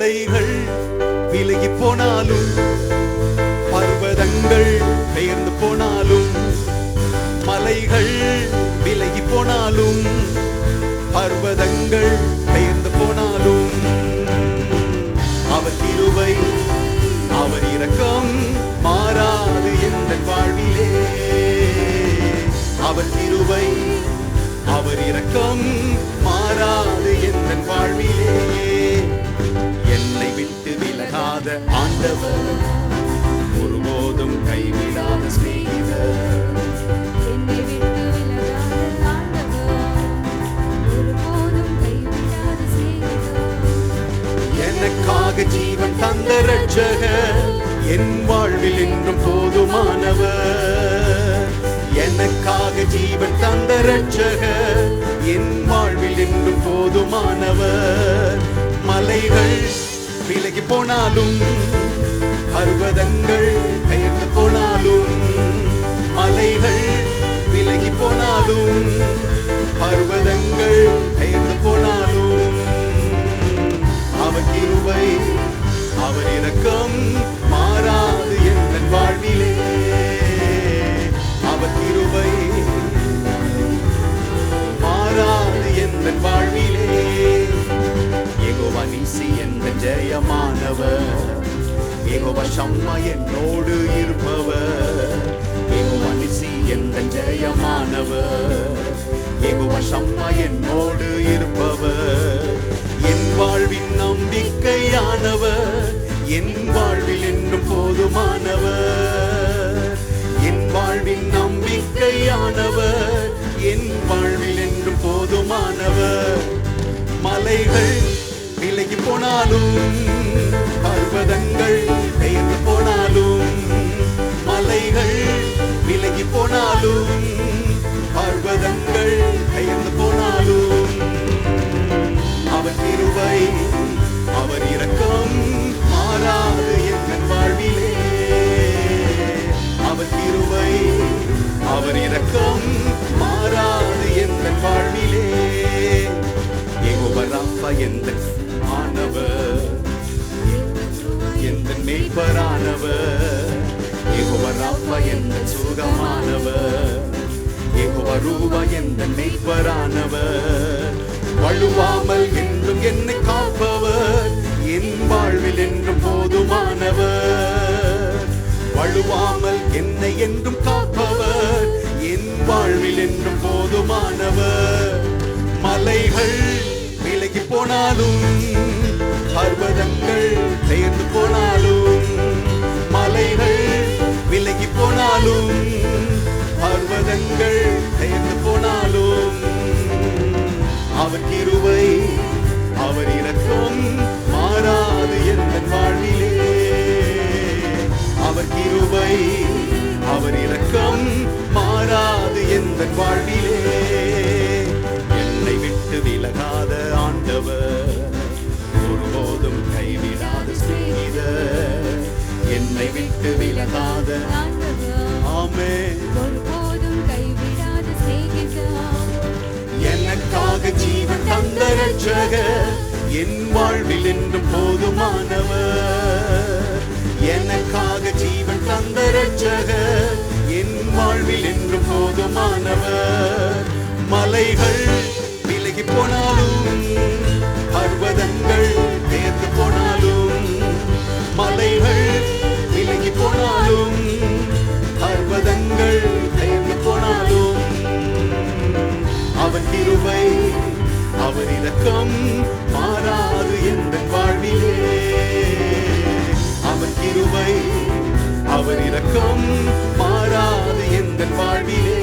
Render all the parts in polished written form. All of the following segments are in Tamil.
மலைகள் விலகி போனாலும் பர்வதங்கள் பெயர்ந்து போனாலும் மலைகள் விலகி போனாலும் பர்வதங்கள் பெயர்ந்து போனாலும் அவர் கிருபை அவர் இரக்கம் மாறாது எந்த வாழ்விலே அவர் கிருபை அவர் இரக்கம் மாறாது எந்த வாழ்விலே என்னை விட்டு விலகாத ஆண்டவர் ஒருபோதும் கைவிடாத சிநேகிதர் என்னை விட்டு விலகாத ஆண்டவர் ஒருபோதும் கைவிடாத சிநேகிதர் எனக்காக ஜீவன் தந்த இரட்சகர் என் வாழ்வில் என்றும் போதுமானவர் எனக்காக ஜீவன் தந்த இரட்சகர் என் வாழ்வில் என்றும் போதுமானவர் மலைகள் விலகி போனாலும் பர்வதங்கள் பெயர்ந்து போனாலும் மலைகள் விலகி போனாலும் பர்வதங்கள் பெயர்ந்து போனாலும் அவர் கிருபை அவர் இரக்கம் மாறாது என் வாழ்விலே அவர் கிருபை மாறாது என் வாழ்விலே யெகோவா நீசி என்ற ஜெயமானவர் யெகோவா ஷம்மா என்னோடு இருப்பவர் யெகோவா நீசி என்ற ஜெயமானவர் யெகோவா ஷம்மா என்னோடு இருப்பவர் என் வாழ்வின் நம்பிக்கையானவர் என் வாழ்வில் என்றும் போதுமானவர் என் வாழ்வின் நம்பிக்கையானவர் என் வாழ்வில் என்றும் போதுமானவர் மலைகள் விலகி போனாலும் பர்வதங்கள் பெயர்ந்து போனாலும் மலைகள் விலகி போனாலும் பர்வதங்கள் பெயர்ந்து போனாலும் அவர் கிருபை அவர் இரக்கம் மாறாது என் வாழ்விலே அவர் கிருபை அவர் இரக்கம் மாறாது என் வாழ்விலே யெகோவா ராஃபா எந்த ஆனவர் எந்த மேய்ப்பரானவர் யெகோவா ராஃபா எந்த சுகமானவர் யெகோவா ரூபா எந்த மேய்ப்பரானவர் வழுவாமல் என்றும் என்னை காப்பவர் என் வாழ்வில் என்றும் போதுமானவர் வழுவாமல் என்னை என்றும் காப்பவர் என் வாழ்வில் என்றும் போதுமானவர் மலைகள் விலகி போனாலும் பர்வதங்கள் பெயர்ந்து போனாலும் மலைகள் விலகி போனாலும் பர்வதங்கள் பெயர்ந்து போனாலும் அவர் கிருபை அவர் இரக்கம் மாறாது என் வாழ்விலே அவர் கிருபை அவர் இரக்கம் மாறாது என் வாழ்விலே என்னை விட்டு விலகாத ஆண்டவர் ஒருபோதும் கைவிடாத சிநேகிதர் என்னை விட்டு விலகாத ஆமென் ஒருபோதும் கைவிடாத சிநேகிதர் எனக்காக ஜீவன் தந்த இரட்சகர் என் வாழ்வில் என்றும் போதுமானவர் எனக்காக ஜீவன் தந்த இரட்சகர் என் வாழ்வில் என்றும் போதுமானவர் மலைகள் விலகி போனாலும் பர்வதங்கள் பெயர்ந்து போனாலும் மலைகள் விலகி போனாலும் பர்வதங்கள் பெயர்ந்து போனாலும் அவர் கிருபை அவர் இரக்கம் மாறாது எந்த வாழ்விலே அவர் கிருபை அவர் இரக்கம் மாறாது எந்த வாழ்விலே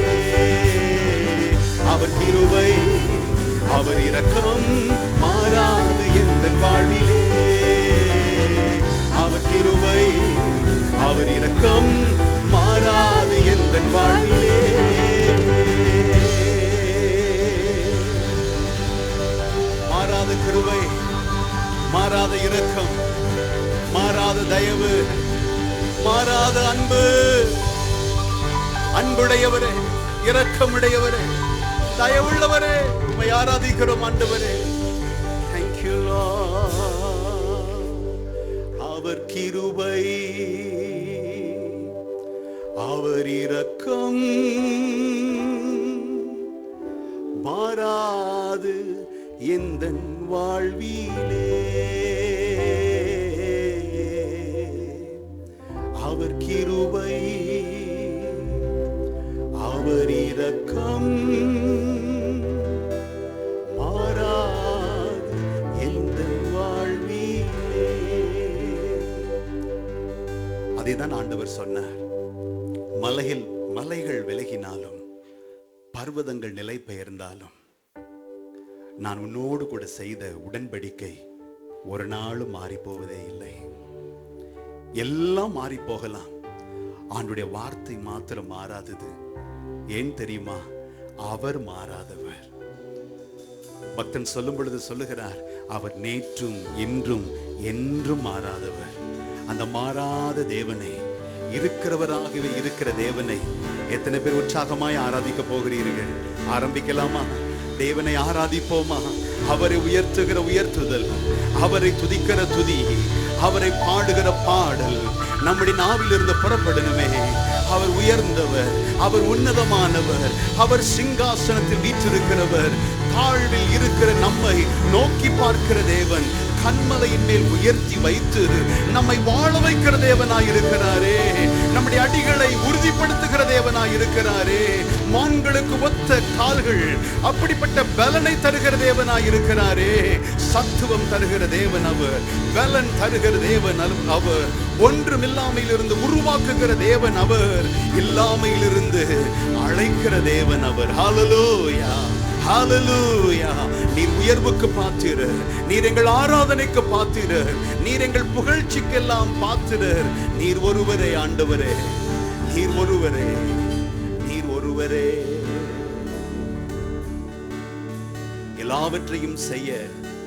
அவர் கிருபை அவர் இரக்கம் மாறாது எந்த வாழ்விலே அவர் கிருபை அவர் இரக்கம் மாறாது எந்த வாழ்விலே மாறாத கிருபை மாறாத இரக்கம் மாறாத தயவு மாறாத அன்பு அன்புடையவரே இரக்கமுடையவரே தயவுள்ளவரே உம்மை ஆராதிக்கிறோம் ஆண்டவரே. Thank you Lord. அவர் கிருபை, அவர் இரக்கம் மாறாது எந்தன் வாழ்விலே. அவர் கிருபை, அவர் இரக்கம் மாறாது எந்தன் வாழ்விலே. அதைதான் ஆண்டவர் சொன்னார். மலைகள் விலகினாலும் பர்வதங்கள் நிலை பெயர்ந்தாலும் நான் உன்னோடு கூட செய்த உடன்படிக்கை ஒரு நாளும் மாறி போவதே இல்லை. எல்லாம் மாறி போகலாம், ஆண்டுடைய வார்த்தை மாத்திரம் மாறாதது. ஏன் தெரியுமா? அவர் மாறாதவர். பக்தன் சொல்லும் பொழுது சொல்லுகிறார், அவர் நேற்றும் இன்றும் என்றும் மாறாதவர். அந்த மாறாத தேவனை, இருக்கிறவராகவே இருக்கிற தேவனை எத்தனை பேர் உற்சாகமாய் ஆராதிக்க போகிறீர்கள்? ஆரம்பிக்கலாமா? தேவனை ஆராதிப்போமா? அவரை உயர்த்துகிற உயர்த்துதல், அவரை துதிக்கிற துதி, அவரை பாடுகிற பாடல் நம்முடைய நாவிலிருந்து புறப்படணுமே. அவர் உயர்ந்தவர், அவர் உன்னதமானவர், அவர் சிங்காசனத்தில் வீற்றிருக்கிறவர். தாழ்வில் இருக்கிற நம்மை நோக்கி பார்க்கிற தேவன், கண்மலையின் மேல் உயர்த்தி வைத்து நம்மை வாழ வைக்கிற தேவனாயிருக்கிறாரே. நம்முடைய அடிகளை உறுதிப்படுத்துகிற தேவனாயிருக்கிறாரே. மான்களுக்கு ஒத்த கால்கள், அப்படிப்பட்ட பலனை தருகிற தேவனாயிருக்கிறாரே. சத்துவம் தருகிற தேவன் அவர், பலன் தருகிற தேவன் அவர். ஒன்றுமில்லாமையிலிருந்து உருவாக்குகிற தேவன் அவர், இல்லாமையிலிருந்து அழைக்கிற தேவன் அவர். ஹல்லேலூயா, ஹல்லேலூயா. நீர் உயர்வுக்கு பாத்திரர், நீர் எங்கள் ஆராதனைக்கு பாத்திரர், நீர் எங்கள் புகழ்ச்சிக்கெல்லாம் பாத்திரர். நீர் ஒருவரே ஆண்டவரே, நீர் ஒருவரே, நீர் ஒருவரே. எல்லாவற்றையும் செய்ய